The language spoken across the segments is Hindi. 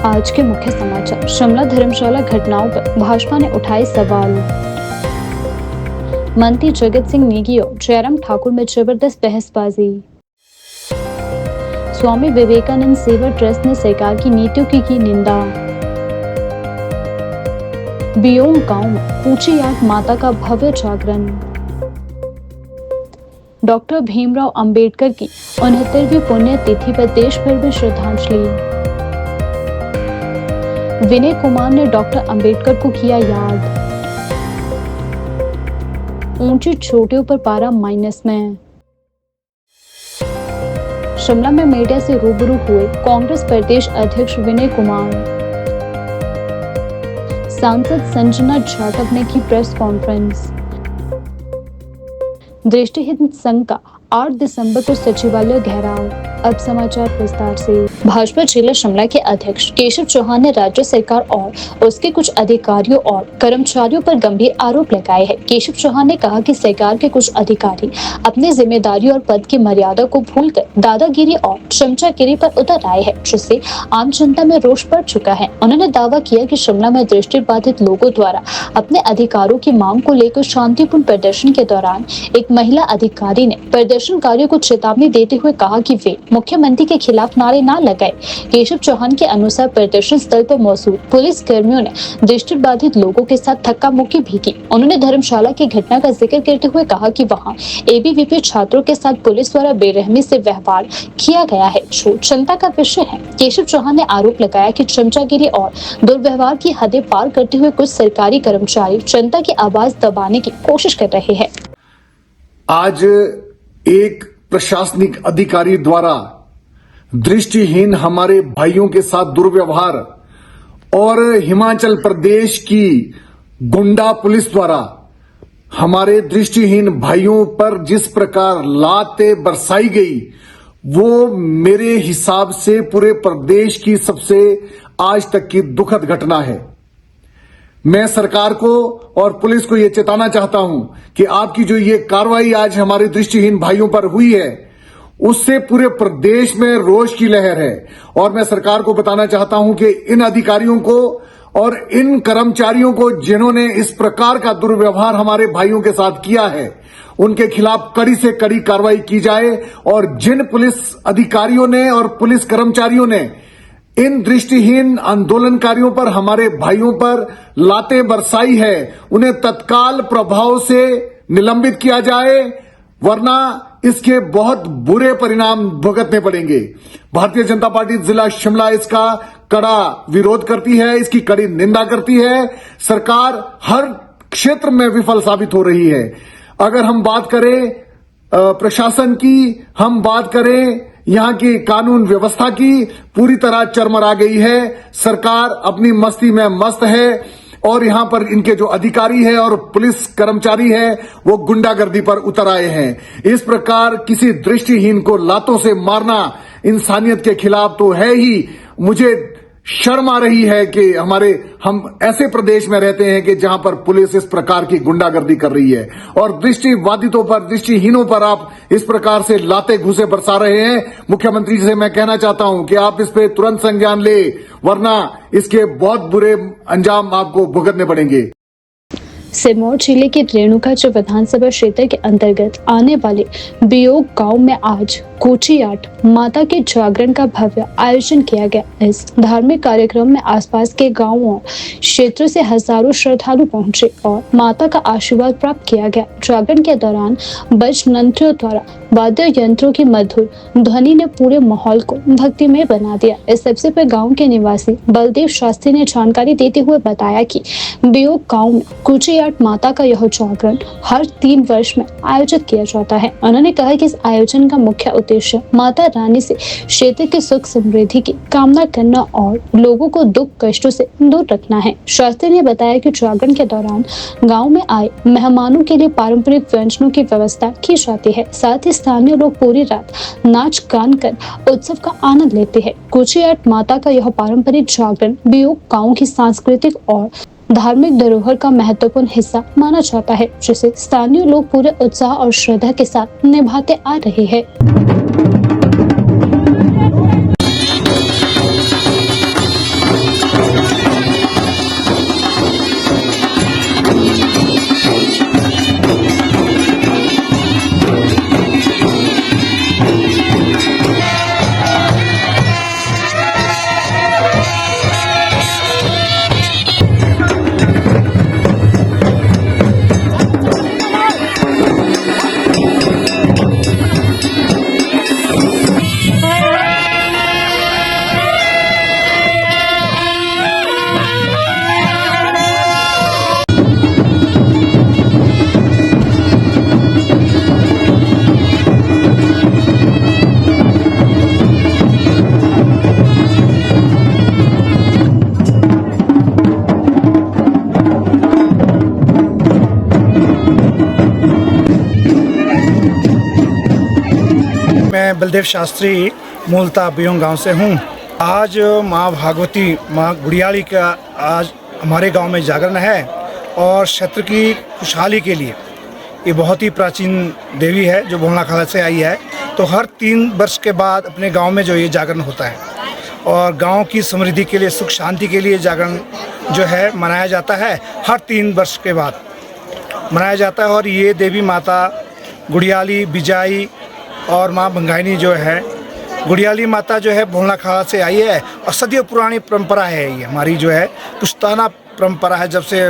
आज के मुख्य समाचार। शिमला धर्मशाला घटनाओं पर भाजपा ने उठाए सवाल। मंत्री जगत सिंह नेगी और जयराम ठाकुर में जबरदस्त बहसबाजी। स्वामी विवेकानंद सेवा ट्रस्ट ने सरकार की नीतियों की निंदा। बियोंग गांव में कूची आठ माता का भव्य जागरण। डॉक्टर भीमराव अंबेडकर की 69वीं पुण्यतिथि पर देश भर में श्रद्धांजलि। विनय कुमार ने डॉक्टर अंबेडकर को किया याद। ऊंची चोटियों पर पारा माइनस में। शिमला में मीडिया से रूबरू हुए कांग्रेस प्रदेश अध्यक्ष विनय कुमार। सांसद संजना जाटव ने की प्रेस कॉन्फ्रेंस। दृष्टिहीन संघ का 8 दिसंबर को सचिवालय घेराव। अब समाचार विस्तार से। भाजपा जिला शिमला के अध्यक्ष केशव चौहान ने राज्य सरकार और उसके कुछ अधिकारियों और कर्मचारियों पर गंभीर आरोप लगाए हैं। केशव चौहान ने कहा कि सरकार के कुछ अधिकारी अपनी जिम्मेदारी और पद की मर्यादा को भूलकर दादागिरी और चमचागिरी पर उतर आए हैं, जिससे आम जनता में रोष बढ़ चुका है। उन्होंने दावा किया कि शिमला में दृष्टिबाधित लोगों द्वारा अपने अधिकारों की मांग को लेकर शांतिपूर्ण प्रदर्शन के दौरान एक महिला अधिकारी ने प्रदर्शनकारियों को चेतावनी देते हुए कहा कि वे मुख्यमंत्री के खिलाफ नारे ना लगाए। केशव चौहान के अनुसार प्रदर्शन स्थल पर मौजूद पुलिस कर्मियों ने दृष्टिबाधित लोगों के साथ धक्का मुक्की भी की। उन्होंने धर्मशाला की घटना का जिक्र करते हुए कहा कि वहां एबीवीपी छात्रों के साथ पुलिस द्वारा बेरहमी से व्यवहार किया गया है, जो चिंता का विषय है। केशव चौहान ने आरोप लगाया कि चमचागिरी और दुर्व्यवहार की हदें पार करते हुए कुछ सरकारी कर्मचारी जनता की आवाज दबाने की कोशिश कर रहे हैं। आज एक प्रशासनिक अधिकारी द्वारा दृष्टिहीन हमारे भाइयों के साथ दुर्व्यवहार और हिमाचल प्रदेश की गुंडा पुलिस द्वारा हमारे दृष्टिहीन भाइयों पर जिस प्रकार लातें बरसाई गई, वो मेरे हिसाब से पूरे प्रदेश की सबसे आज तक की दुखद घटना है। मैं सरकार को और पुलिस को यह चेताना चाहता हूं कि आपकी जो ये कार्रवाई आज हमारे दृष्टिहीन भाइयों पर हुई है, उससे पूरे प्रदेश में रोष की लहर है। और मैं सरकार को बताना चाहता हूं कि इन अधिकारियों को और इन कर्मचारियों को जिन्होंने इस प्रकार का दुर्व्यवहार हमारे भाइयों के साथ किया है, उनके खिलाफ कड़ी से कड़ी कार्रवाई की जाए। और जिन पुलिस अधिकारियों ने और पुलिस कर्मचारियों ने इन दृष्टिहीन आंदोलनकारियों पर, हमारे भाइयों पर लातें बरसाई है, उन्हें तत्काल प्रभाव से निलंबित किया जाए, वरना इसके बहुत बुरे परिणाम भुगतने पड़ेंगे। भारतीय जनता पार्टी जिला शिमला इसका कड़ा विरोध करती है, इसकी कड़ी निंदा करती है। सरकार हर क्षेत्र में विफल साबित हो रही है। अगर हम बात करें प्रशासन की, हम बात करें यहां की कानून व्यवस्था की, पूरी तरह चरमरा गई है। सरकार अपनी मस्ती में मस्त है और यहां पर इनके जो अधिकारी है और पुलिस कर्मचारी है, वो गुंडागर्दी पर उतर आए हैं। इस प्रकार किसी दृष्टिहीन को लातों से मारना इंसानियत के खिलाफ तो है ही। मुझे शर्म आ रही है कि हम ऐसे प्रदेश में रहते हैं कि जहां पर पुलिस इस प्रकार की गुंडागर्दी कर रही है और दृष्टिबाधितों पर, दृष्टिहीनों पर आप इस प्रकार से लाते घूसे बरसा रहे हैं। मुख्यमंत्री जी से मैं कहना चाहता हूं कि आप इस पे तुरंत संज्ञान ले, वरना इसके बहुत बुरे अंजाम आपको भुगतने पड़ेंगे। सिरमौर जिले के रेणुकाचक विधानसभा क्षेत्र के अंतर्गत आने वाले बियोग गांव में आज कूची आठ माता के जागरण का भव्य आयोजन किया गया। इस धार्मिक कार्यक्रम में आसपास के गांवों और क्षेत्रों से हजारों श्रद्धालु पहुंचे और माता का आशीर्वाद प्राप्त किया गया। जागरण के दौरान बजनंत्रियों द्वारा वाद्य यंत्रों की मधुर ध्वनि ने पूरे माहौल को भक्तिमय बना दिया। इस अवसर पर गाँव के निवासी बलदेव शास्त्री ने जानकारी देते हुए बताया कि बियोग गाँव में कूची आठ माता का यह जागरण हर 3 वर्ष में आयोजित किया जाता है। उन्होंने कहा कि इस आयोजन का मुख्य उद्देश्य माता रानी से क्षेत्र की सुख समृद्धि की कामना करना और लोगों को दुख कष्टों से दूर रखना है। शास्त्री ने बताया कि जागरण के दौरान गांव में आए मेहमानों के लिए पारंपरिक व्यंजनों की व्यवस्था की जाती है। साथ ही स्थानीय लोग पूरी रात नाच गान कर उत्सव का आनंद लेते हैं। कूची आठ माता का यह पारंपरिक जागरण बियोग गाँव की सांस्कृतिक और धार्मिक धरोहर का महत्वपूर्ण हिस्सा माना जाता है, जिसे स्थानीय लोग पूरे उत्साह और श्रद्धा के साथ निभाते आ रहे हैं। मैं बलदेव शास्त्री मूलतः बियोंग गांव से हूं। आज माँ भागवती, माँ गुड़ियाली का आज हमारे गांव में जागरण है और क्षेत्र की खुशहाली के लिए ये बहुत ही प्राचीन देवी है जो भोला खाला से आई है। तो हर 3 वर्ष के बाद अपने गांव में जो ये जागरण होता है और गांव की समृद्धि के लिए, सुख शांति के लिए जागरण जो है मनाया जाता है। हर 3 वर्ष के बाद मनाया जाता है और ये देवी माता गुड़ियाली, बिजाई और माँ भंगाइनी जो है, गुड़ियाली माता जो है भोला खाला से आई है और सदियों पुरानी परंपरा है। ये हमारी जो है पुश्ताना परंपरा है, जब से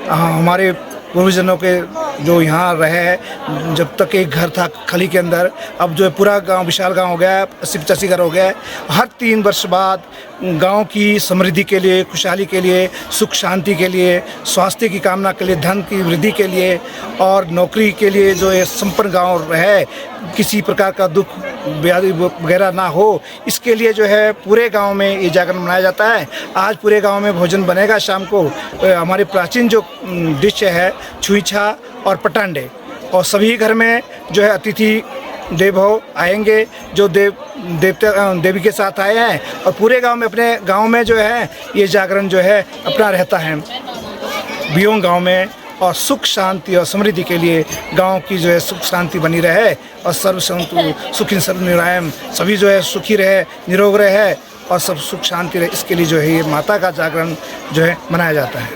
हमारे पूर्वजनों के जो यहाँ रहे हैं, जब तक एक घर था खली के अंदर, अब जो है पूरा गांव विशाल गांव हो गया है, 80-85 घर हो गया है। हर 3 वर्ष बाद गांव की समृद्धि के लिए, खुशहाली के लिए, सुख शांति के लिए, स्वास्थ्य की कामना के लिए, धन की वृद्धि के लिए और नौकरी के लिए जो ये संपन्न गांव रहे, किसी प्रकार का दुख व्याधि वगैरह ना हो, इसके लिए जो है पूरे गांव में ये जागरण मनाया जाता है। आज पूरे गांव में भोजन बनेगा शाम को। हमारे प्राचीन जो डिश है छुईछा और पटांडे, और सभी घर में जो है अतिथि देवो आएंगे जो देवी के साथ आए हैं और पूरे गांव में, अपने गांव में जो है ये जागरण जो है अपना रहता है बियोंग गांव में। और सुख शांति और समृद्धि के लिए गांव की जो है सुख शांति बनी रहे और सर्व संतु सुखी सर्व निरायम, सभी जो है सुखी रहे, निरोग रहे और सब सुख शांति रहे, इसके लिए जो है ये माता का जागरण जो है मनाया जाता है।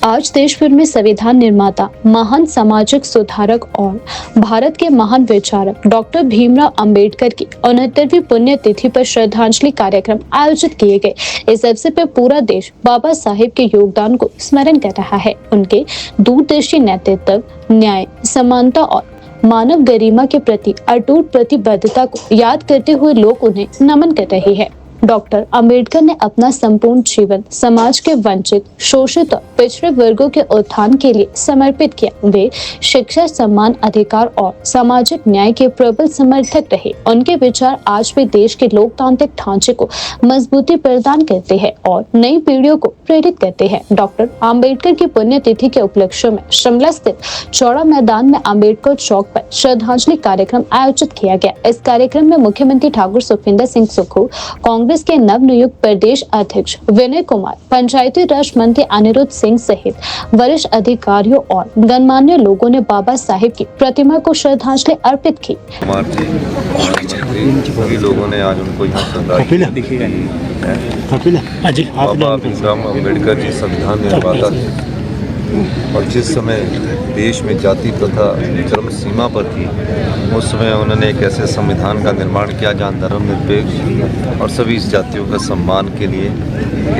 आज देश भर में संविधान निर्माता, महान सामाजिक सुधारक और भारत के महान विचारक डॉक्टर भीमराव अंबेडकर की 69वीं पुण्यतिथि पर श्रद्धांजलि कार्यक्रम आयोजित किए गए। इस अवसर पर पूरा देश बाबा साहेब के योगदान को स्मरण कर रहा है। उनके दूरदर्शी नेतृत्व, न्याय, समानता और मानव गरिमा के प्रति अटूट प्रतिबद्धता को याद करते हुए लोग उन्हें नमन कर रहे हैं। डॉक्टर अंबेडकर ने अपना संपूर्ण जीवन समाज के वंचित, शोषित और पिछड़े वर्गों के उत्थान के लिए समर्पित किया। वे शिक्षा, सम्मान, अधिकार और सामाजिक न्याय के प्रबल समर्थक रहे। उनके विचार आज भी देश के लोकतांत्रिक ढांचे को मजबूती प्रदान करते हैं और नई पीढ़ियों को प्रेरित करते हैं। डॉक्टर अंबेडकर की पुण्यतिथि के उपलक्ष्य में शिमला स्थित चौड़ा मैदान में अंबेडकर चौक पर श्रद्धांजलि कार्यक्रम आयोजित किया गया। इस कार्यक्रम में मुख्यमंत्री ठाकुर सुखविंदर सिंह सुक्खू, कांग्रेस के नवनियुक्त प्रदेश अध्यक्ष विनय कुमार, पंचायती राज मंत्री अनिरुद्ध सिंह सहित वरिष्ठ अधिकारियों और गणमान्य लोगों ने बाबा साहेब की प्रतिमा को श्रद्धांजलि अर्पित की। सभी लोगों ने आज उनको यहाँ श्रद्धांजलि दी है। बाबा भीमराव अम्बेडकर जी संविधान निर्माता थे और जिस समय देश में जाति प्रथा चरम सीमा पर थी, उस समय उन्होंने एक ऐसे संविधान का निर्माण किया जहाँ धर्मनिरपेक्ष और सभी जातियों का सम्मान के लिए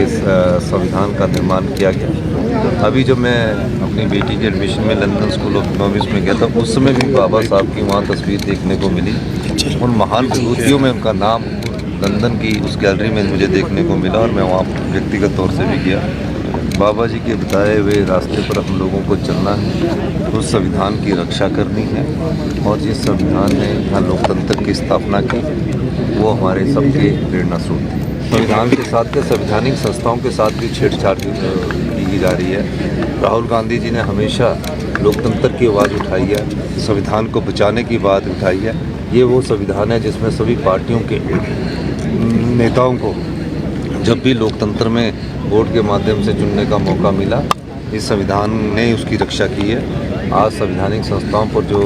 इस संविधान का निर्माण किया गया। अभी जब मैं अपनी बेटी के एडमिशन में लंदन स्कूल ऑफ इकोनॉमिक्स में गया था, उस समय भी बाबा साहब की वहाँ तस्वीर देखने को मिली। उन महान विभूतियों में उनका नाम लंदन की उस गैलरी में मुझे देखने को मिला और मैं वहाँ व्यक्तिगत तौर से भी गया। बाबा जी के बताए हुए रास्ते पर हम लोगों को चलना है, उस संविधान की रक्षा करनी है और जिस संविधान ने यहाँ लोकतंत्र की स्थापना की वो हमारे सबके प्रेरणा स्रोत थी। संविधान के साथ के संवैधानिक संस्थाओं के साथ भी छेड़छाड़ की जा रही है। राहुल गांधी जी ने हमेशा लोकतंत्र की आवाज़ उठाई है, संविधान को बचाने की बात उठाई है। ये वो संविधान है जिसमें सभी पार्टियों के नेताओं को जब भी लोकतंत्र में वोट के माध्यम से चुनने का मौका मिला, इस संविधान ने उसकी रक्षा की है। आज संवैधानिक संस्थाओं पर जो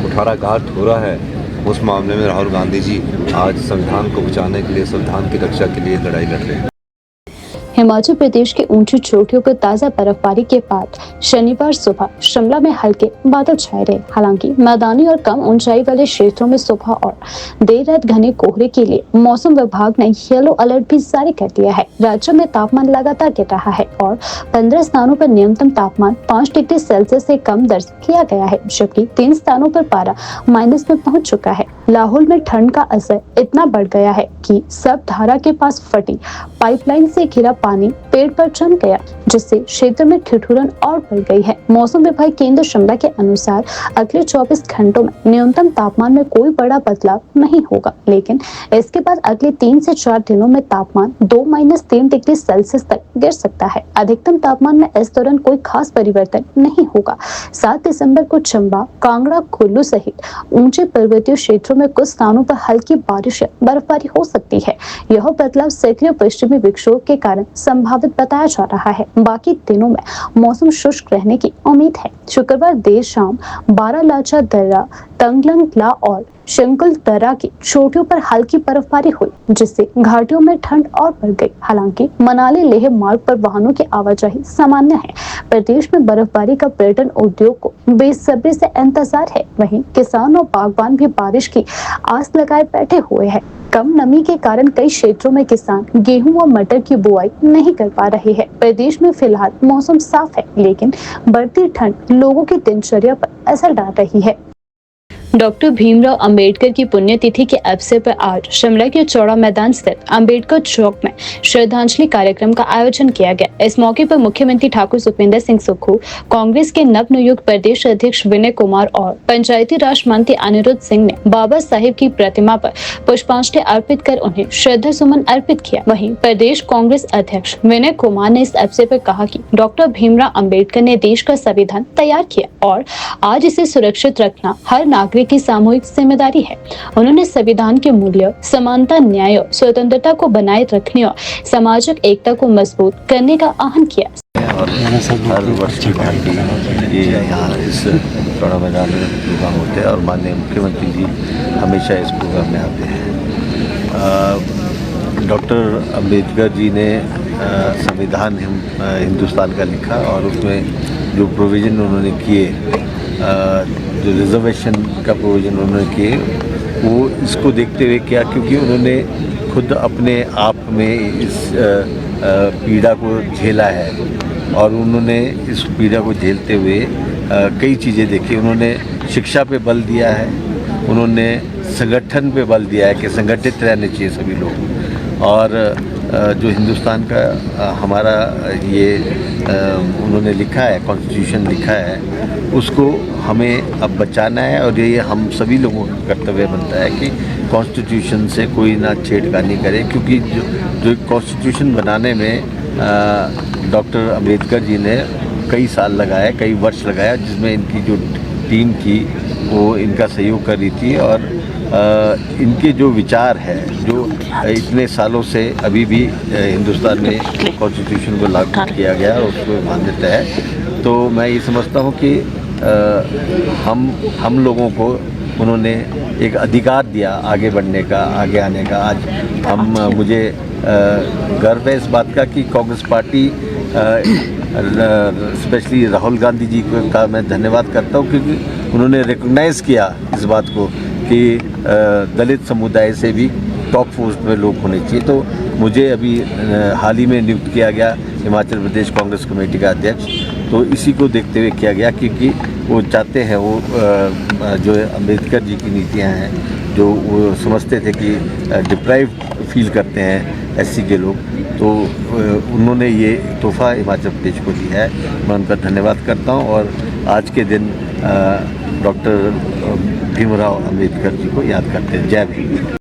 कुठाराघात हो रहा है, उस मामले में राहुल गांधी जी आज संविधान को बचाने के लिए, संविधान की रक्षा के लिए लड़ाई लड़ रहे हैं। हिमाचल प्रदेश की ऊंची चोटियों पर ताजा बर्फबारी के बाद शनिवार सुबह शिमला में हल्के बादल छाए रहे। हालांकि मैदानी और कम ऊंचाई वाले क्षेत्रों में सुबह और देर रात घने कोहरे के लिए मौसम विभाग ने येलो अलर्ट भी जारी कर दिया है। राज्य में तापमान लगातार गिर रहा है और 15 स्थानों पर न्यूनतम तापमान 5 डिग्री सेल्सियस से कम दर्ज किया गया है, जबकि 3 स्थानों पर पारा माइनस में पहुंच चुका है। लाहौल में ठंड का असर इतना बढ़ गया है कि सब धारा के पास फटी पाइपलाइन से घिरा पानी पेड़ पर जम गया, जिससे क्षेत्र में ठिठुरन और बढ़ गई है। मौसम विभाग केंद्र शिमला के अनुसार अगले 24 घंटों में न्यूनतम तापमान में कोई बड़ा बदलाव नहीं होगा, लेकिन इसके बाद अगले 3 से 4 दिनों में तापमान 2-3 डिग्री सेल्सियस तक गिर सकता है। अधिकतम तापमान में इस दौरान कोई खास परिवर्तन नहीं होगा। 7 दिसंबर को चंबा, कांगड़ा, कुल्लू सहित ऊंचे पर्वतीय क्षेत्रों में कुछ स्थानों पर हल्की बारिश या बर्फबारी हो सकती है। यह बदलाव सक्रिय पश्चिमी विक्षोभ के कारण संभावित बताया जा रहा है। बाकी दिनों में मौसम शुष्क रहने की उम्मीद है। शुक्रवार देर शाम बारालाचा दर्रा, तंगलंगला और शंकुल दर्रा की चोटियों पर हल्की बर्फबारी हुई, जिससे घाटियों में ठंड और बढ़ गई। हालांकि मनाली लेह मार्ग पर वाहनों की आवाजाही सामान्य है। प्रदेश में बर्फबारी का पर्यटन उद्योग को बेसब्री से इंतजार है। वहीं किसान और बागवान भी बारिश की आस लगाए बैठे हुए हैं। कम नमी के कारण कई क्षेत्रों में किसान गेहूं और मटर की बुआई नहीं कर पा रहे हैं। प्रदेश में फिलहाल मौसम साफ है, लेकिन बढ़ती ठंड लोगों की दिनचर्या पर असर डाल रही है। डॉक्टर भीमराव अंबेडकर की पुण्यतिथि के अवसर पर आज शिमला के चौड़ा मैदान स्थित अंबेडकर चौक में श्रद्धांजलि कार्यक्रम का आयोजन किया गया। इस मौके पर मुख्यमंत्री ठाकुर सुखविंदर सिंह सुक्खू, कांग्रेस के नवनियुक्त प्रदेश अध्यक्ष विनय कुमार और पंचायती राज मंत्री अनिरुद्ध सिंह ने बाबा साहेब की प्रतिमा पर पुष्पांजलि अर्पित कर उन्हें श्रद्धा सुमन अर्पित किया। वहीं प्रदेश कांग्रेस अध्यक्ष विनय कुमार ने इस अवसर पर कहा कि डॉक्टर भीमराव अंबेडकर ने देश का संविधान तैयार किया और आज इसे सुरक्षित रखना हर नागरिक की सामूहिक जिम्मेदारी है। उन्होंने संविधान के मूल्य, समानता, न्याय और स्वतंत्रता को बनाए रखने और सामाजिक एकता को मजबूत करने का आह्वान किया। और हर वर्ष की भांति ये यहाँ इस चौड़ा मैदान में प्रोग्राम होते हैं और माननीय मुख्यमंत्री जी हमेशा इस प्रोग्राम में आते हैं। डॉक्टर अंबेडकर जी ने संविधान हिंदुस्तान का लिखा और उसमें जो प्रोविज़न उन्होंने किए, जो रिजर्वेशन का प्रोविज़न उन्होंने किए, वो इसको देखते हुए किया क्योंकि उन्होंने खुद अपने आप में इस पीड़ा को झेला है और उन्होंने इस पीड़ा को झेलते हुए कई चीज़ें देखी। उन्होंने शिक्षा पे बल दिया है, उन्होंने संगठन पे बल दिया है कि संगठित रहने चाहिए सभी लोग, और जो हिंदुस्तान का हमारा ये उन्होंने लिखा है, कॉन्स्टिट्यूशन लिखा है, उसको हमें अब बचाना है और ये हम सभी लोगों का कर्तव्य बनता है कि कॉन्स्टिट्यूशन से कोई ना छेड़खानी करे, क्योंकि जो कॉन्स्टिट्यूशन बनाने में डॉक्टर अंबेडकर जी ने कई साल लगाए, कई वर्ष लगाया, जिसमें इनकी जो टीम थी वो इनका सहयोग कर रही थी और इनके जो विचार है, जो इतने सालों से अभी भी हिंदुस्तान में कॉन्स्टिट्यूशन को लागू किया गया और उसको मान्यता है। तो मैं ये समझता हूँ कि हम लोगों को उन्होंने एक अधिकार दिया आगे बढ़ने का, आगे आने का। आज मुझे गर्व है इस बात का कि कांग्रेस पार्टी, स्पेशली राहुल गांधी जी का मैं धन्यवाद करता हूँ क्योंकि उन्होंने रिकॉग्नाइज़ किया इस बात को कि दलित समुदाय से भी टॉप पोस्ट में लोग होने चाहिए। तो मुझे अभी हाल ही में नियुक्त किया गया हिमाचल प्रदेश कांग्रेस कमेटी का अध्यक्ष, तो इसी को देखते हुए किया गया क्योंकि वो चाहते हैं, वो जो अम्बेडकर जी की नीतियाँ हैं, जो वो समझते थे कि डिप्राइव्ड फील करते हैं एससी के लोग, तो उन्होंने ये तोहफा हिमाचल प्रदेश को दिया है। मैं उनका धन्यवाद करता हूँ और आज के दिन डॉक्टर भीमराव अंबेडकर जी को याद करते हैं। जय भीम।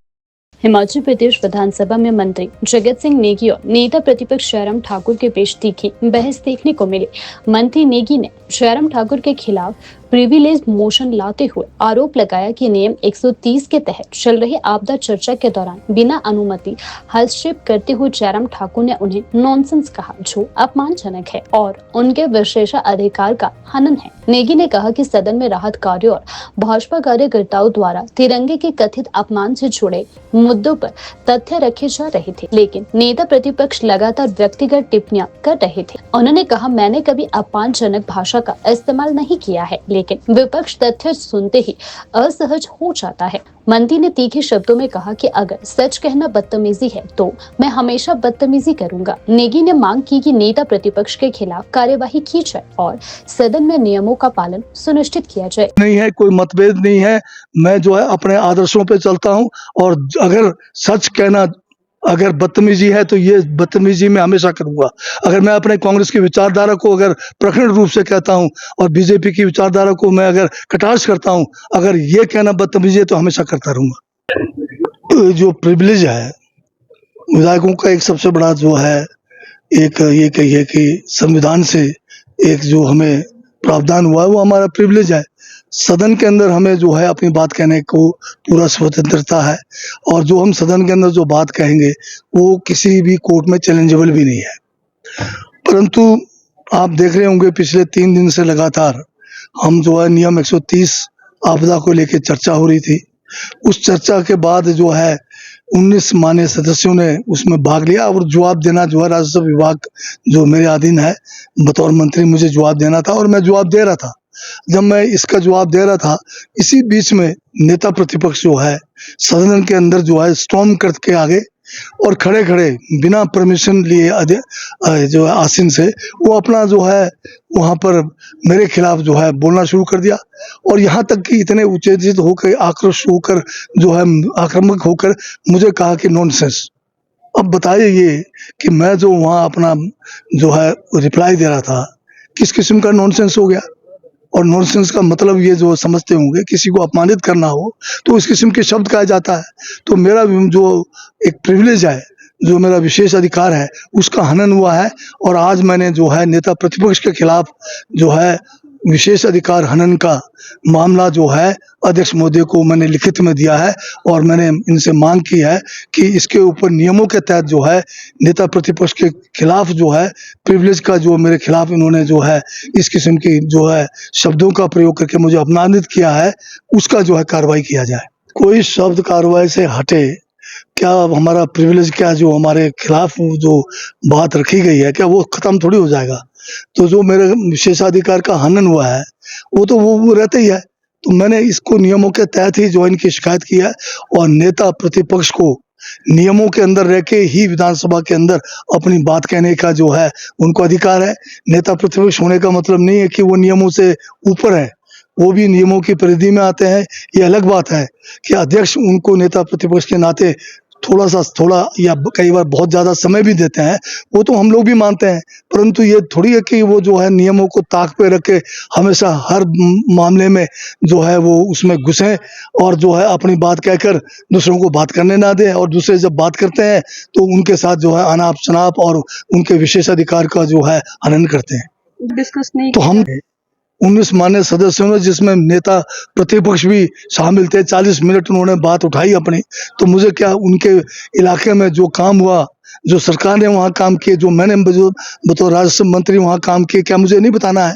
हिमाचल प्रदेश विधानसभा में मंत्री जगत सिंह नेगी और नेता प्रतिपक्ष जयराम ठाकुर के बीच तीखी बहस देखने को मिली। मंत्री नेगी ने जयराम ठाकुर के खिलाफ प्रिविलेज मोशन लाते हुए आरोप लगाया कि नियम 130 के तहत चल रही आपदा चर्चा के दौरान बिना अनुमति हस्तक्षेप करते हुए जयराम ठाकुर ने उन्हें नॉनसेंस कहा, जो अपमानजनक है और उनके विशेषाधिकार का हनन है। नेगी ने कहा कि सदन में राहत कार्यों और भाजपा कार्यकर्ताओं द्वारा तिरंगे के कथित अपमान से जुड़े मुद्दों पर तथ्य रखे जा रहे थे, लेकिन नेता प्रतिपक्ष लगातार व्यक्तिगत टिप्पणियां कर रहे थे। उन्होंने कहा, मैंने कभी अपमानजनक भाषा का इस्तेमाल नहीं किया है, लेकिन विपक्ष तथ्य सुनते ही असहज हो जाता है। मंत्री ने तीखे शब्दों में कहा कि अगर सच कहना बदतमीजी है तो मैं हमेशा बदतमीजी करूंगा। नेगी ने मांग की कि नेता प्रतिपक्ष के खिलाफ कार्यवाही की जाए और सदन में नियमों का पालन सुनिश्चित किया जाए। नहीं है, कोई मतभेद नहीं है। मैं जो है अपने आदर्शों पे चलता हूं और अगर सच कहना अगर बदतमीजी है तो ये बदतमीजी मैं हमेशा करूंगा। अगर मैं अपने कांग्रेस की विचारधारा को अगर प्रखर रूप से कहता हूं और बीजेपी की विचारधारा को मैं अगर कटाक्ष करता हूं, अगर ये कहना बदतमीजी है तो हमेशा करता रहूंगा। तो जो प्रिविलेज है विधायकों का, एक सबसे बड़ा जो है एक ये कहिए कि संविधान से एक जो हमें प्रावधान हुआ है वो हमारा प्रिविलेज है। सदन के अंदर हमें जो है अपनी बात कहने को पूरा स्वतंत्रता है, और जो हम सदन के अंदर जो बात कहेंगे वो किसी भी कोर्ट में चैलेंजेबल भी नहीं है। परंतु आप देख रहे होंगे पिछले 3 दिन से लगातार हम जो है नियम 130 आपदा को लेकर चर्चा हो रही थी। उस चर्चा के बाद जो है 19 माननीय सदस्यों ने उसमें भाग लिया और जवाब देना जो है राजस्व विभाग जो मेरे अधीन है, बतौर मंत्री मुझे जवाब देना था और मैं जवाब दे रहा था। जब मैं इसका जवाब दे रहा था, इसी बीच में नेता प्रतिपक्ष जो है सदन के अंदर जो है स्टॉर्म करके आ गए और खड़े खड़े बिना परमिशन लिए जो है आसीन से वो अपना जो है वहां पर मेरे खिलाफ जो है बोलना शुरू कर दिया। और यहाँ तक कि इतने उत्तेजित होकर, आक्रोश होकर, जो है आक्रामक होकर मुझे कहा कि नॉनसेंस। अब बताइए ये कि मैं जो वहाँ अपना जो है रिप्लाई दे रहा था, किस किस्म का नॉनसेंस हो गया। और नॉनसेंस का मतलब ये जो समझते होंगे, किसी को अपमानित करना हो तो इस किस्म के शब्द कहा जाता है। तो मेरा जो एक प्रिविलेज है, जो मेरा विशेष अधिकार है, उसका हनन हुआ है। और आज मैंने जो है नेता प्रतिपक्ष के खिलाफ जो है विशेष अधिकार हनन का मामला जो है अध्यक्ष महोदय को मैंने लिखित में दिया है और मैंने इनसे मांग की है कि इसके ऊपर नियमों के तहत जो है नेता प्रतिपक्ष के खिलाफ जो है प्रिविलेज का जो मेरे खिलाफ इन्होंने जो है इस किस्म की जो है शब्दों का प्रयोग करके मुझे अपमानित किया है, उसका जो है कार्रवाई किया जाए। कोई शब्द कार्रवाई से हटे क्या? हमारा प्रिविलेज क्या जो हमारे खिलाफ जो बात रखी गई है क्या वो खत्म थोड़ी हो जाएगा? तो जो मेरे विशेषाधिकार का हनन हुआ है वो तो वो रहता ही है। तो मैंने इसको नियमों के तहत ही जो इनकी शिकायत की है और नेता प्रतिपक्ष को नियमों के अंदर रह के ही विधानसभा के अंदर अपनी बात कहने का जो है उनको अधिकार है। नेता प्रतिपक्ष होने का मतलब नहीं है कि वो नियमों से ऊपर है, वो भी नियमों की परिधि में आते हैं। ये अलग बात है कि अध्यक्ष उनको नेता प्रतिपक्ष के नाते थोड़ा या कई बार बहुत ज्यादा समय भी देते हैं, वो तो हम लोग भी मानते हैं। परंतु ये थोड़ी है कि वो जो है नियमों को ताक पे रख के हमेशा हर मामले में जो है वो उसमें घुसे और जो है अपनी बात कहकर दूसरों को बात करने ना दें, और दूसरे जब बात करते हैं तो उनके साथ जो है अनाप शनाप और उनके विशेष अधिकार का जो है हनन करते हैं। डिस्कस नहीं तो हम 19 मान्य सदस्यों में, जिसमें नेता प्रतिपक्ष भी शामिल थे, 40 मिनट उन्होंने बात उठाई अपनी। तो मुझे क्या उनके इलाके में जो काम हुआ, जो सरकार ने वहाँ काम किए, जो मैंने बतौर राजस्व मंत्री वहाँ काम किए, क्या मुझे नहीं बताना है?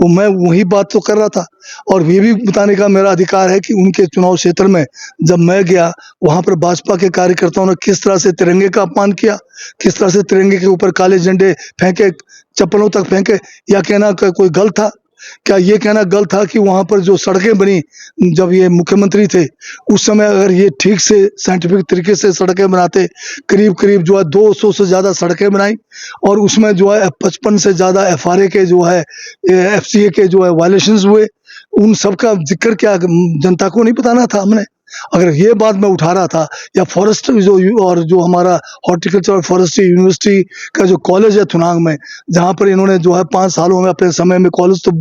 वो मैं वही बात तो कर रहा था। और ये भी बताने का मेरा अधिकार है कि उनके चुनाव क्षेत्र में जब मैं गया, वहां पर भाजपा के कार्यकर्ताओं ने किस तरह से तिरंगे का अपमान किया, किस तरह से तिरंगे के ऊपर काले झंडे फेंके, चप्पलों तक फेंके। या कहना कोई गलत था? क्या ये कहना गलत था कि वहां पर जो सड़कें बनी जब ये मुख्यमंत्री थे उस समय, अगर ये ठीक से साइंटिफिक तरीके से सड़कें बनाते, करीब करीब जो है 200 से ज्यादा सड़कें बनाई, और उसमें जो है 55 से ज्यादा FRA के जो है FCA के जो है वायलेशंस हुए, उन सब का जिक्र क्या जनता को नहीं बताना था हमने? अगर ये बात मैं उठा रहा था, या फॉरेस्ट जो हमारा हॉर्टिकल्चर और फॉरेस्ट्री यूनिवर्सिटी का जो कॉलेज है थुनांग में, जहाँ पर इन्होंने जो है 5 सालों में अपने समय में कॉलेज तो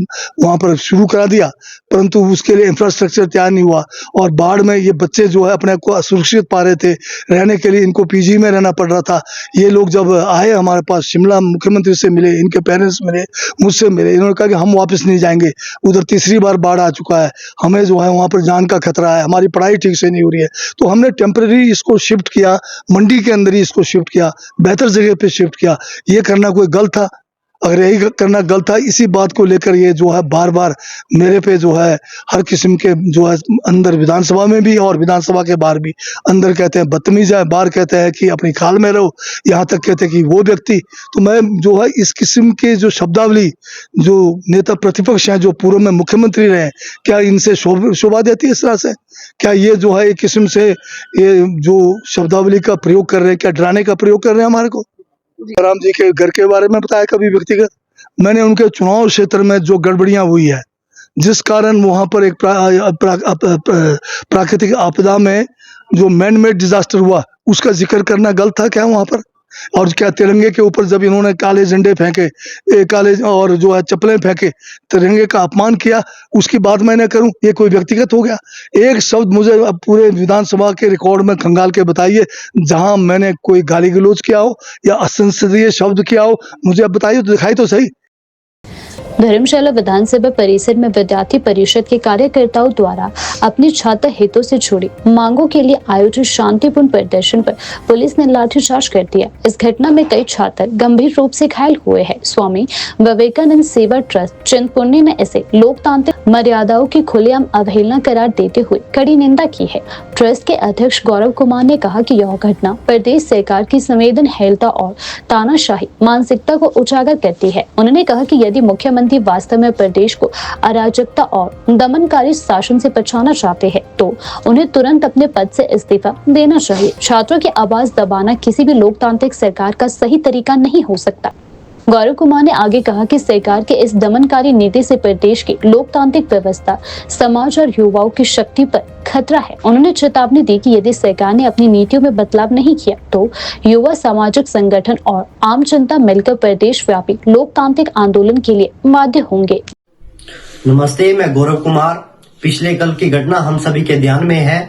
वहाँ पर शुरू करा दिया, परंतु उसके लिए इंफ्रास्ट्रक्चर तैयार नहीं हुआ, और बाढ़ में ये बच्चे जो है अपने को असुरक्षित पा रहे थे, रहने के लिए इनको PG में रहना पड़ रहा था। ये लोग जब आए हमारे पास, शिमला मुख्यमंत्री से मिले, इनके पेरेंट्स मिले, मुझसे मिले, इन्होंने कहा कि हम वापस नहीं जाएंगे, उधर तीसरी बार बाढ़ आ चुका है, हमें जो है वहाँ पर जान का खतरा है, हमारी पढ़ाई ठीक से नहीं हो रही है। तो हमने टेम्पररी इसको शिफ्ट किया, मंडी के अंदर ही इसको शिफ्ट किया, बेहतर जगह पे शिफ्ट किया। ये करना कोई गलत था? अगर यही करना गलत था, इसी बात को लेकर ये जो है बार बार मेरे पे जो है हर किस्म के जो है अंदर विधानसभा में भी और विधानसभा के बाहर भी, अंदर कहते हैं बदतमीज है, बाहर कहते हैं कि अपनी खाल में रहो, यहाँ तक कहते हैं कि वो व्यक्ति। तो मैं जो है इस किस्म के जो शब्दावली जो नेता प्रतिपक्ष हैं, जो पूर्व में मुख्यमंत्री रहे, क्या इनसे शोभा देती है इस तरह से? क्या ये जो है एक किस्म से ये जो शब्दावली का प्रयोग कर रहे हैं, क्या डराने का प्रयोग कर रहे हैं हमारे को? राम जी के घर के बारे में बताया कभी व्यक्तिगत? मैंने उनके चुनाव क्षेत्र में जो गड़बड़ियां हुई है, जिस कारण वहां पर एक प्राकृतिक आपदा में जो मैन मेड डिजास्टर हुआ उसका जिक्र करना गलत था क्या वहां पर? और क्या तिरंगे के ऊपर जब इन्होंने काले झंडे फेंके, काले और जो है चप्पलें फेंके, तिरंगे का अपमान किया, उसकी बात मैं न करूं, ये कोई व्यक्तिगत हो गया? एक शब्द मुझे अब पूरे विधानसभा के रिकॉर्ड में खंगाल के बताइए जहां मैंने कोई गाली गलौज किया हो या असंसदीय शब्द किया हो, मुझे अब बताइए, तो दिखाई तो सही। धर्मशाला विधानसभा परिसर में विद्यार्थी परिषद के कार्यकर्ताओं द्वारा अपने छात्र हितों से जुड़ी मांगों के लिए आयोजित शांतिपूर्ण प्रदर्शन पर पुलिस ने लाठीचार्ज कर दिया। इस घटना में कई छात्र गंभीर रूप से घायल हुए हैं। स्वामी विवेकानंद सेवा ट्रस्ट चिंतपूर्णी ने इसे लोकतांत्रिक मर्यादाओं की खुलेआम अवहेलना करार देते हुए कड़ी निंदा की है। ट्रस्ट के अध्यक्ष गौरव कुमार ने कहा कि यह घटना प्रदेश सरकार की संवेदनहीनता और तानाशाही मानसिकता को उजागर करती है। उन्होंने कहा कि यदि मुख्यमंत्री वास्तव में प्रदेश को अराजकता और दमनकारी शासन से बचाना चाहते हैं तो उन्हें तुरंत अपने पद से इस्तीफा देना चाहिए। छात्रों की आवाज दबाना किसी भी लोकतांत्रिक सरकार का सही तरीका नहीं हो सकता। गौरव कुमार ने आगे कहा कि सरकार के इस दमनकारी नीति से प्रदेश की लोकतांत्रिक व्यवस्था, समाज और युवाओं की शक्ति पर खतरा है। उन्होंने चेतावनी दी कि यदि सरकार ने अपनी नीतियों में बदलाव नहीं किया तो युवा, सामाजिक संगठन और आम जनता मिलकर प्रदेश व्यापी लोकतांत्रिक आंदोलन के लिए बाध्य होंगे। नमस्ते, मैं गौरव कुमार। पिछले कल की घटना हम सभी के ध्यान में है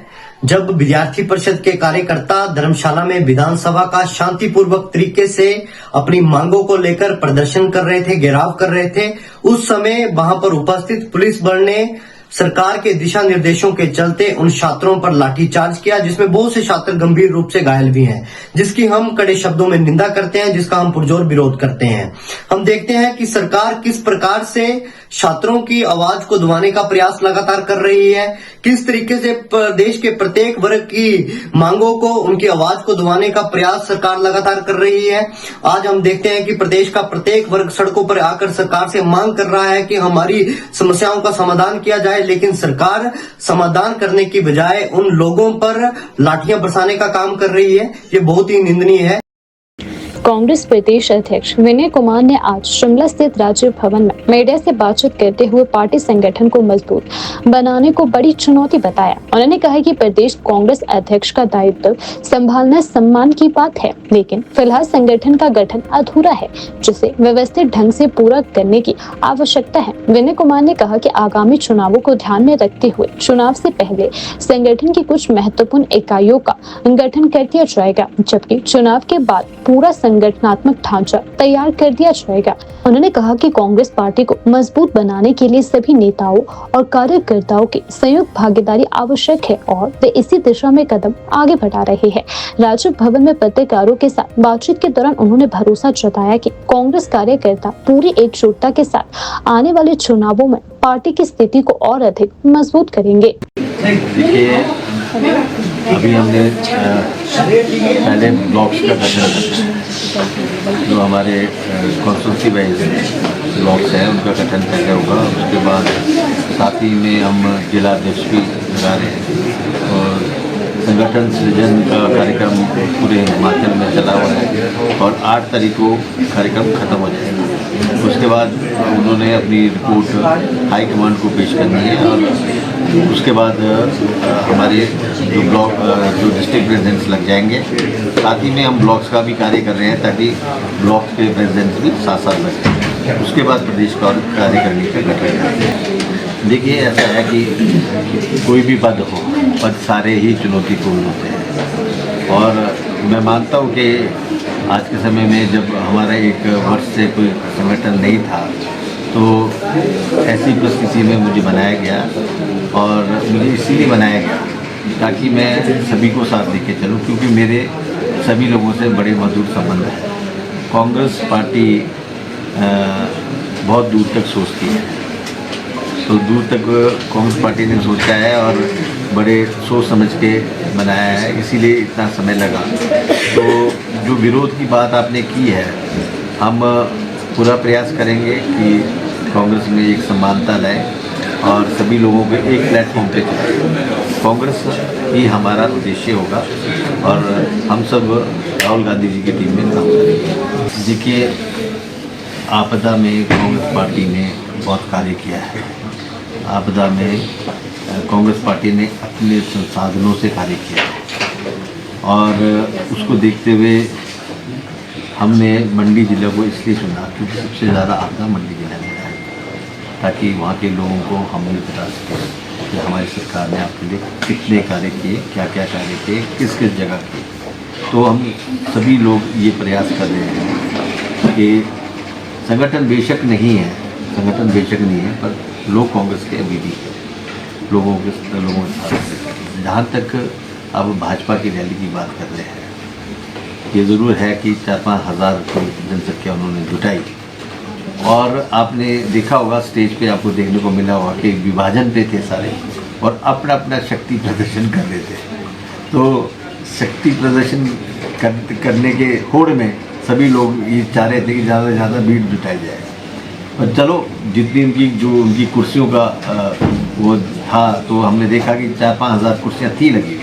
जब विद्यार्थी परिषद के कार्यकर्ता धर्मशाला में विधानसभा का शांतिपूर्वक तरीके से अपनी मांगों को लेकर प्रदर्शन कर रहे थे, घेराव कर रहे थे। उस समय वहां पर उपस्थित पुलिस बल ने सरकार के दिशा निर्देशों के चलते उन छात्रों पर लाठीचार्ज किया, जिसमें बहुत से छात्र गंभीर रूप से घायल भी हैं, जिसकी हम कड़े शब्दों में निंदा करते हैं, जिसका हम पुरजोर विरोध करते हैं। हम देखते हैं कि सरकार किस प्रकार से छात्रों की आवाज को दबाने का प्रयास लगातार कर रही है, किस तरीके से देश के प्रत्येक वर्ग की मांगों को, उनकी आवाज को दबाने का प्रयास सरकार लगातार कर रही है। आज हम देखते हैं कि प्रदेश का प्रत्येक वर्ग सड़कों पर आकर सरकार से मांग कर रहा है कि हमारी समस्याओं का समाधान किया जाए, लेकिन सरकार समाधान करने की बजाय उन लोगों पर लाठियां बरसाने का काम कर रही है। ये बहुत ही निंदनीय है। कांग्रेस प्रदेश अध्यक्ष विनय कुमार ने आज शिमला स्थित राजीव भवन में मीडिया से बातचीत करते हुए पार्टी संगठन को मजबूत बनाने को बड़ी चुनौती बताया। उन्होंने कहा कि प्रदेश कांग्रेस अध्यक्ष का दायित्व संभालना सम्मान की बात है, लेकिन फिलहाल संगठन का गठन अधूरा है, जिसे व्यवस्थित ढंग से पूरा करने की आवश्यकता है। विनय कुमार ने कहा कि आगामी चुनावों को ध्यान में रखते हुए चुनाव से पहले संगठन की कुछ महत्वपूर्ण इकाइयों का गठन कर दिया जाएगा, जबकि चुनाव के बाद पूरा संगठनात्मक ढांचा तैयार कर दिया जाएगा। उन्होंने कहा कि कांग्रेस पार्टी को मजबूत बनाने के लिए सभी नेताओं और कार्यकर्ताओं की संयुक्त भागीदारी आवश्यक है और वे इसी दिशा में कदम आगे बढ़ा रहे हैं। राजीव भवन में पत्रकारों के साथ बातचीत के दौरान उन्होंने भरोसा जताया कि कांग्रेस कार्यकर्ता पूरी एकजुटता के साथ आने वाले चुनावों में पार्टी की स्थिति को और अधिक मजबूत करेंगे। देखिए, अभी हमने पहले ब्लॉक्स का गठन किया, जो हमारे कॉन्स्टिट्यूंसी वाइज ब्लॉक्स हैं उनका गठन पहले होगा। उसके बाद साथ ही में हम जिला अध्यक्ष भी लगा रहे हैं और संगठन सृजन का कार्यक्रम पूरे हिमाचल में चला हुआ है और 8 तारीख को कार्यक्रम खत्म हो जाएगा। उसके बाद उन्होंने अपनी रिपोर्ट हाई कमांड को पेश करनी है और उसके बाद हमारे जो ब्लॉक जो डिस्ट्रिक्ट प्रेसिडेंट्स लग जाएंगे। साथ ही में हम ब्लॉक्स का भी कार्य कर रहे हैं ताकि ब्लॉक के प्रेसिडेंट्स भी साथ साथ लग जाएं। उसके बाद प्रदेश का कार्यकारिणी का गठन करते हैं। देखिए, ऐसा है कि कोई भी पद हो, पद सारे ही चुनौतीपूर्ण होते हैं और मैं मानता हूँ कि आज के समय में जब हमारा एक वर्ष से कोई संगठन नहीं था तो ऐसी परिस्थिति में मुझे बनाया गया और मुझे इसीलिए बनाया गया ताकि मैं सभी को साथ लेके चलूं, क्योंकि मेरे सभी लोगों से बड़े मधुर संबंध हैं। कांग्रेस पार्टी बहुत दूर तक सोचती है, तो दूर तक कांग्रेस पार्टी ने सोचा है और बड़े सोच समझ के बनाया है, इसीलिए इतना समय लगा। तो जो विरोध की बात आपने की है, हम पूरा प्रयास करेंगे कि कांग्रेस में एक समानता लाए और सभी लोगों को एक प्लेटफॉर्म पे चलाएं। कांग्रेस ही हमारा उद्देश्य होगा और हम सब राहुल गांधी जी की टीम में काम करेंगे। देखिए, आपदा में कांग्रेस पार्टी ने बहुत कार्य किया है। आपदा में कांग्रेस पार्टी ने अपने संसाधनों से कार्य किया है। और उसको देखते हुए हमने मंडी ज़िले को इसलिए चुना क्योंकि सबसे ज़्यादा आपदा मंडी ज़िले में है, ताकि वहाँ के लोगों को हम ये बता सकें कि हमारी सरकार ने आपके लिए कितने कार्य किए, क्या क्या कार्य किए, किस किस जगह किए। तो हम सभी लोग ये प्रयास कर रहे हैं कि संगठन बेशक नहीं है, पर लोग कांग्रेस के अभी भी लोगों के साथ। जहाँ तक अब भाजपा की रैली की बात कर रहे हैं, ये ज़रूर है कि 4-5 हज़ार की जनसंख्या उन्होंने जुटाई और आपने देखा होगा स्टेज पे आपको देखने को मिला होगा कि विभाजन पे थे सारे और अपना अपना शक्ति प्रदर्शन कर रहे थे। तो शक्ति प्रदर्शन करने के होड़ में सभी लोग ये चाह रहे थे कि ज़्यादा से ज़्यादा भीड़ जुटाई जाए। और चलो जितनी उनकी कुर्सियों का वो था, तो हमने देखा कि 4-5 हज़ार कुर्सियाँ थी लगी,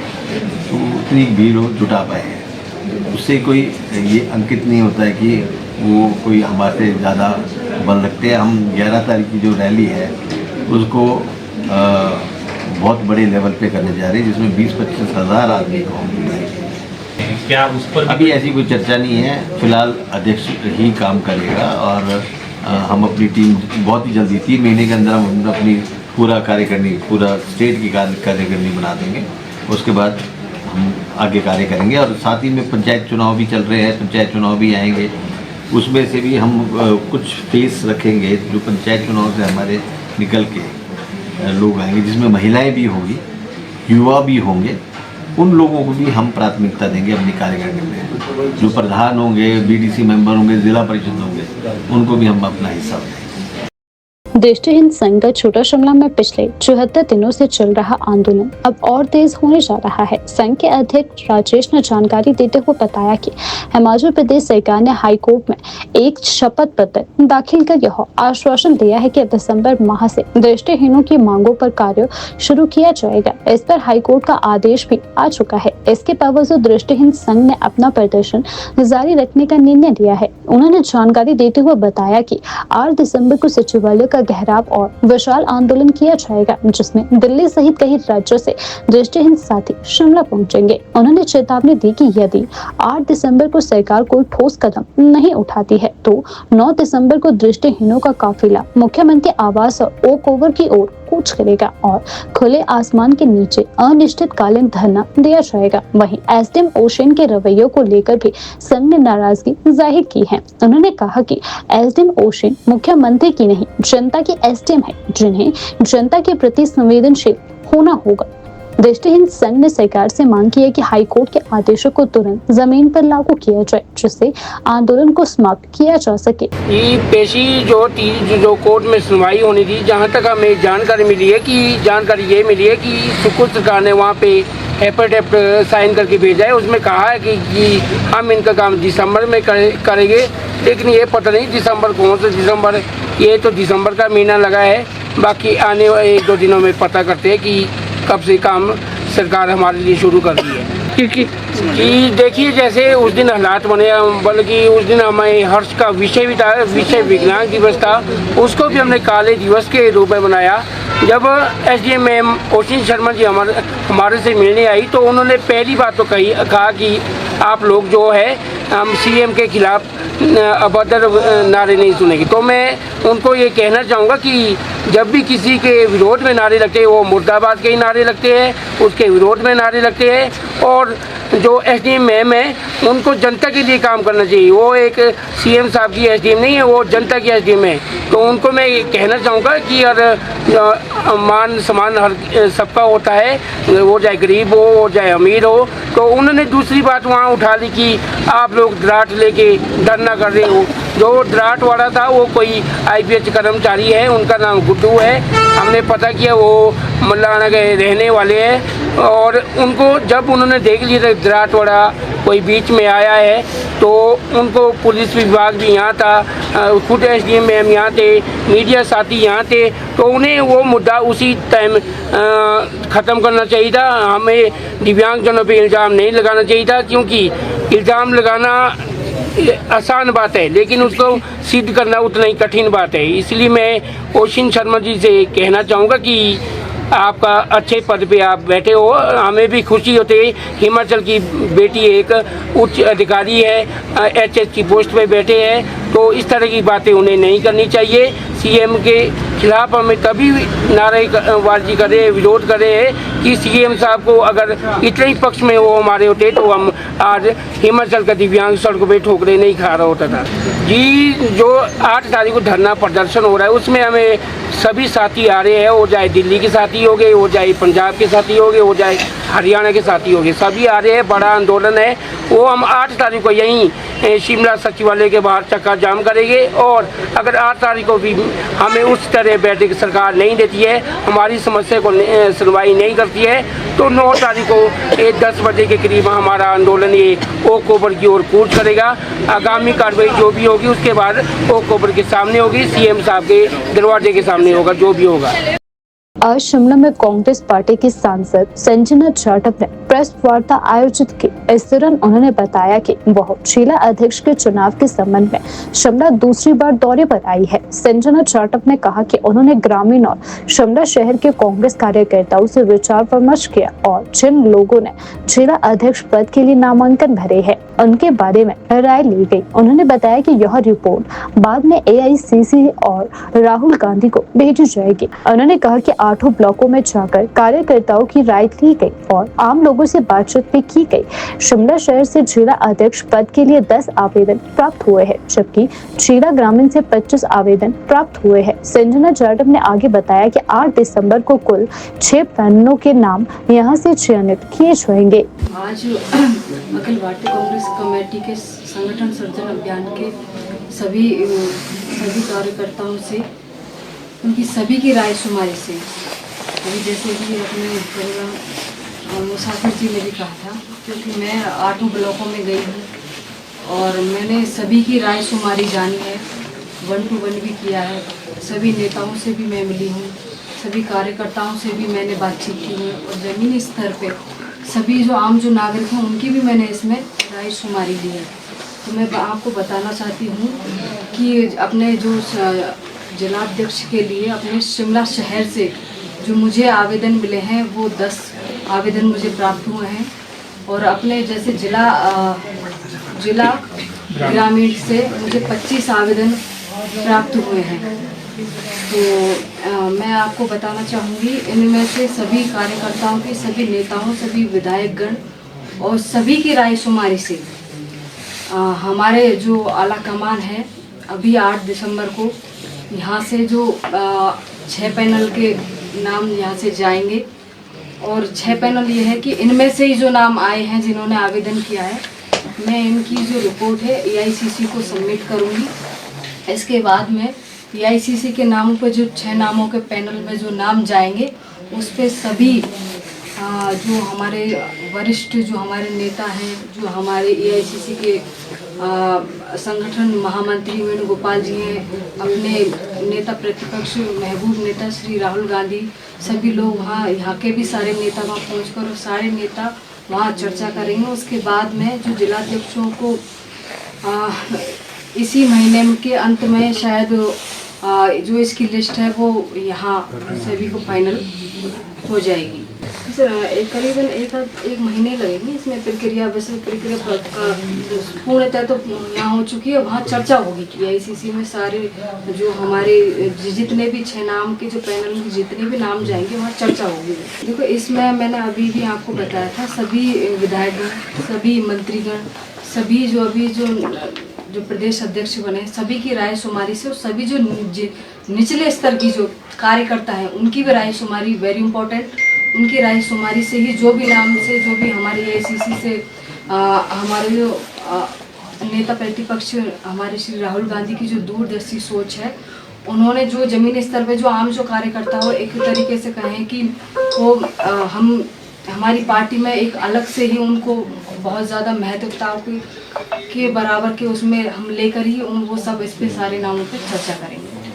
तो उतनी भीड़ वो जुटा पाए हैं। उससे कोई ये अंकित नहीं होता है कि वो कोई हमारे से ज़्यादा बल रखते हैं। हम 11 तारीख की जो रैली है उसको बहुत बड़े लेवल पे करने जा रहे हैं, जिसमें 20-25 हज़ार आदमी को हम बुलाएंगे। क्या उस पर अभी ऐसी कोई चर्चा नहीं है, फिलहाल अध्यक्ष ही काम करेगा और हम अपनी टीम बहुत ही जल्दी 3 महीने के अंदर हम अपनी पूरा कार्यकारिणी, पूरा स्टेट की कार्यकारिणी बना देंगे। उसके बाद हम आगे कार्य करेंगे और साथ ही में पंचायत चुनाव भी चल रहे हैं, पंचायत चुनाव भी आएंगे, उसमें से भी हम कुछ फेस रखेंगे जो पंचायत चुनाव से हमारे निकल के लोग आएंगे, जिसमें महिलाएं भी होंगी, युवा भी होंगे। उन लोगों को भी हम प्राथमिकता देंगे अपनी कार्यकारिणी में। जो प्रधान होंगे, बीडीसी मेंबर होंगे, जिला परिषद होंगे, उनको भी हम अपना हिस्सा देंगे। दृष्टिहीन संघ छोटा शिमला में पिछले 74 दिनों से चल रहा आंदोलन अब और तेज होने जा रहा है। संघ के अध्यक्ष राजेश ने जानकारी देते हुए बताया कि हिमाचल प्रदेश सरकार ने हाई कोर्ट में एक शपथ पत्र दाखिल कर यह आश्वासन दिया है कि दिसंबर माह से दृष्टिहीनों की मांगों पर कार्य शुरू किया जाएगा। इस पर हाई कोर्ट का आदेश भी आ चुका है। इसके बावजूद दृष्टिहीन संघ ने अपना प्रदर्शन जारी रखने का निर्णय लिया है। उन्होंने जानकारी देते हुए बताया कि 8 दिसंबर को सचिवालय का गहराव और विशाल आंदोलन किया जाएगा, जिसमें दिल्ली सहित कई राज्यों से दृष्टिहीन साथी शिमला पहुंचेंगे। उन्होंने चेतावनी दी कि यदि 8 दिसंबर को सरकार कोई ठोस कदम नहीं उठाती है तो 9 दिसंबर को दृष्टिहीनों का काफिला मुख्यमंत्री आवास और ओक ओवर की ओर कूच करेगा और खुले आसमान के नीचे अनिश्चितकालीन धरना दिया जाएगा। वहीं एसडीएम ओशन के रवैयों को लेकर भी संघ ने नाराजगी जाहिर की है। उन्होंने कहा कि एसडीएम ओशन मुख्यमंत्री की नहीं, जनता की एसडीएम है, जिन्हें जनता के प्रति संवेदनशील होना होगा। दृष्टिहीन संघ ने सरकार से मांग की है कि हाई कोर्ट के आदेशों को तुरंत जमीन पर लागू किया जाए, जिससे आंदोलन को समाप्त किया जा सके। ये पेशी जो कोर्ट में सुनवाई होनी थी, जहां तक हमें जानकारी मिली है कि सुकुल सरकार ने वहां पे एफिडेविट साइन करके भेजा है। उसमें कहा है कि हम इनका काम दिसंबर में करेंगे, लेकिन ये पता नहीं दिसंबर कौन सा दिसंबर। ये तो दिसंबर का महीना लगा है, बाकी आने वाले 1-2 दिनों में पता करते हैं कि कब से काम सरकार हमारे लिए शुरू कर रही है। क्योंकि देखिए जैसे उस दिन हालात बने, बल्कि उस दिन हमें हर्ष का विषय भी था, विषय विज्ञान दिवस था, उसको भी हमने काले दिवस के रूप में बनाया। जब SDM ma'am ocean Sharma ji हमारे से मिलने आई तो उन्होंने पहली बात तो कहा कि आप लोग जो है हम सीएम के खिलाफ अभद्र नारे नहीं सुनेंगे। तो मैं उनको ये कहना चाहूँगा कि जब भी किसी के विरोध में नारे लगते हैं, वो मुर्दाबाद के ही नारे लगते हैं, उसके विरोध में नारे लगते हैं। और जो एसडीएम मैम है उनको जनता के लिए काम करना चाहिए। वो एक सीएम साहब की एसडीएम नहीं है, वो जनता की एसडीएम है। तो उनको मैं ये कहना चाहूँगा कि हर मान सम्मान हर सबका होता है, वो चाहे गरीब हो चाहे अमीर हो। तो उन्होंने दूसरी बात वहाँ उठा ली कि आप लोग द्राट लेके धरना कर रहे हो। जो द्राट वाला था वो कोई आईपीएस कर्मचारी है, उनका नाम गुड्डू है। हमने पता किया वो मल्लाना के रहने वाले हैं और उनको जब उन्होंने देख लिया था द्राट वाला कोई बीच में आया है तो उनको पुलिस विभाग भी यहाँ था, खुद एसडीएम मैम यहाँ थे, मीडिया साथी यहाँ थे। तो उन्हें वो मुद्दा उसी टाइम ख़त्म करना चाहिए था। हमें दिव्यांगजनों पे इल्ज़ाम नहीं लगाना चाहिए था, क्योंकि इल्ज़ाम लगाना आसान बात है लेकिन उसको सिद्ध करना उतना ही कठिन बात है। इसलिए मैं ओशन शर्मा जी से कहना चाहूँगा कि आपका अच्छे पद पे आप बैठे हो। हमें भी खुशी होती है। हिमाचल की बेटी एक उच्च अधिकारी है, एचएस की पोस्ट पे बैठे हैं, तो इस तरह की बातें उन्हें नहीं करनी चाहिए। सीएम के खिलाफ हमें तभी नारेबाजी कर रहे हैं, विरोध कर रहे हैं कि सीएम साहब को अगर इतने ही पक्ष में वो हमारे होते तो हम आज हिमाचल का दिव्यांग सड़कों पे ठोकरे नहीं खा रहा होता था जी। जो 8 तारीख को धरना प्रदर्शन हो रहा है उसमें हमें सभी साथी आ रहे हैं, वो चाहे दिल्ली के साथी हो गए, वो चाहे पंजाब के साथी हो गए, वो चाहे हरियाणा के साथी हो गए, सभी आ रहे हैं। बड़ा आंदोलन है वो हम 8 तारीख को यहीं शिमला सचिवालय के बाहर चक्का जाम करेंगे। और अगर 8 तारीख को भी हमें उस तरह बैठक सरकार नहीं देती है, हमारी समस्या को सुनवाई नहीं करती है, तो 9 तारीख को 10 बजे के करीब हमारा आंदोलन ये ओक ओवर की ओर कूच करेगा। आगामी कार्रवाई जो भी होगी उसके बाद ओक ओवर के सामने होगी, सीएम साहब के दरवाजे के सामने होगा जो भी होगा। आज शिमला में कांग्रेस पार्टी की सांसद संजना जाटव ने प्रेस वार्ता आयोजित की। इस दौरान उन्होंने बताया कि वह जिला अध्यक्ष के चुनाव के संबंध में शिमला दूसरी बार दौरे पर आई है। संजना जाटव ने कहा कि उन्होंने ग्रामीण और शिमला शहर के कांग्रेस कार्यकर्ताओं से विचार विमर्श किया और जिन लोगों ने जिला अध्यक्ष पद के लिए नामांकन भरे हैं उनके बारे में राय ली गई। उन्होंने बताया कि यह रिपोर्ट बाद में AICC और राहुल गांधी को भेजी जाएगी। उन्होंने कहा कि 8 ब्लॉकों में जाकर कार्यकर्ताओं की राय ली गई और आम लोगों से बातचीत भी की गई। शिमला शहर से जिला अध्यक्ष पद के लिए 10 आवेदन प्राप्त हुए हैं, जबकि जिला ग्रामीण से 25 आवेदन प्राप्त हुए हैं। संजना जाटव ने आगे बताया कि 8 दिसंबर को कुल 6 पैनलों के नाम यहां से चयनित किए जाएंगे। आज अखिल भारतीय कांग्रेस कमेटी के संगठन सर्जन अभियान के सभी कार्यकर्ताओं से उनकी सभी की राय शुमारी से, अभी जैसे कि अपने प्रोग्राम मुसाफिर जी ने भी कहा था, क्योंकि मैं 8 ब्लॉकों में गई हूँ और मैंने सभी की राय शुमारी जानी है, 1 to 1 भी किया है। सभी नेताओं से भी मैं मिली हूँ, सभी कार्यकर्ताओं से भी मैंने बातचीत की है और ज़मीनी स्तर पे सभी जो आम जो नागरिक हैं उनकी भी मैंने इसमें राय शुमारी ली है। तो मैं आपको बताना चाहती हूँ कि अपने जो जिलाध्यक्ष के लिए अपने शिमला शहर से जो मुझे आवेदन मिले हैं वो 10 आवेदन मुझे प्राप्त हुए हैं और अपने जैसे जिला ग्रामीण से मुझे 25 आवेदन प्राप्त हुए हैं। तो मैं आपको बताना चाहूँगी इनमें से सभी कार्यकर्ताओं की, सभी नेताओं, सभी विधायकगण और सभी की राय शुमारी से हमारे जो आला कमान है अभी 8 दिसंबर को यहाँ से जो 6 पैनल के नाम यहाँ से जाएंगे और 6 पैनल ये है कि इनमें से ही जो नाम आए हैं जिन्होंने आवेदन किया है, मैं इनकी जो रिपोर्ट है AICC को सबमिट करूँगी। इसके बाद में AICC के नामों पे जो 6 नामों के पैनल में जो नाम जाएंगे उस पे सभी जो हमारे वरिष्ठ जो हमारे नेता हैं, जो हमारे AICC के संगठन महामंत्री वेणुगोपाल जी हैं, अपने नेता प्रतिपक्ष महबूब नेता श्री राहुल गांधी, सभी लोग वहाँ, यहाँ के भी सारे नेता वहाँ पहुँचकर और सारे नेता वहाँ चर्चा करेंगे। उसके बाद में जो जिलाध्यक्षों को इसी महीने के अंत में शायद जो इसकी लिस्ट है वो यहाँ सभी को फाइनल हो जाएगी। करीबन एक महीने लगेंगे इसमें प्रक्रिया, वैसे प्रक्रिया पूर्णतः तो यहाँ हो चुकी है। वहाँ चर्चा होगी कि AICC में सारे जो हमारे जितने भी 6 नाम के जो पैनल में जितने भी नाम जाएंगे वहाँ चर्चा होगी। देखो इसमें मैंने अभी भी आपको बताया था, सभी विधायकगण, सभी मंत्रीगण, सभी जो अभी जो प्रदेश अध्यक्ष बने, सभी की राय शुमारी से और सभी जो निचले स्तर की जो कार्यकर्ता हैं उनकी भी राय शुमारी वेरी इंपॉर्टेंट। उनकी राय शुमारी से ही जो भी नाम से जो भी हमारे AICC से हमारे जो नेता प्रतिपक्ष हमारे श्री राहुल गांधी की जो दूरदर्शी सोच है, उन्होंने जो जमीनी स्तर पे जो आम जो कार्यकर्ता हो एक तरीके से कहें कि वो हमारी पार्टी में एक अलग से ही उनको बहुत ज़्यादा महत्वता के बराबर के उसमें हम लेकर ही वो सब इस पे सारे नामों पे चर्चा करेंगे।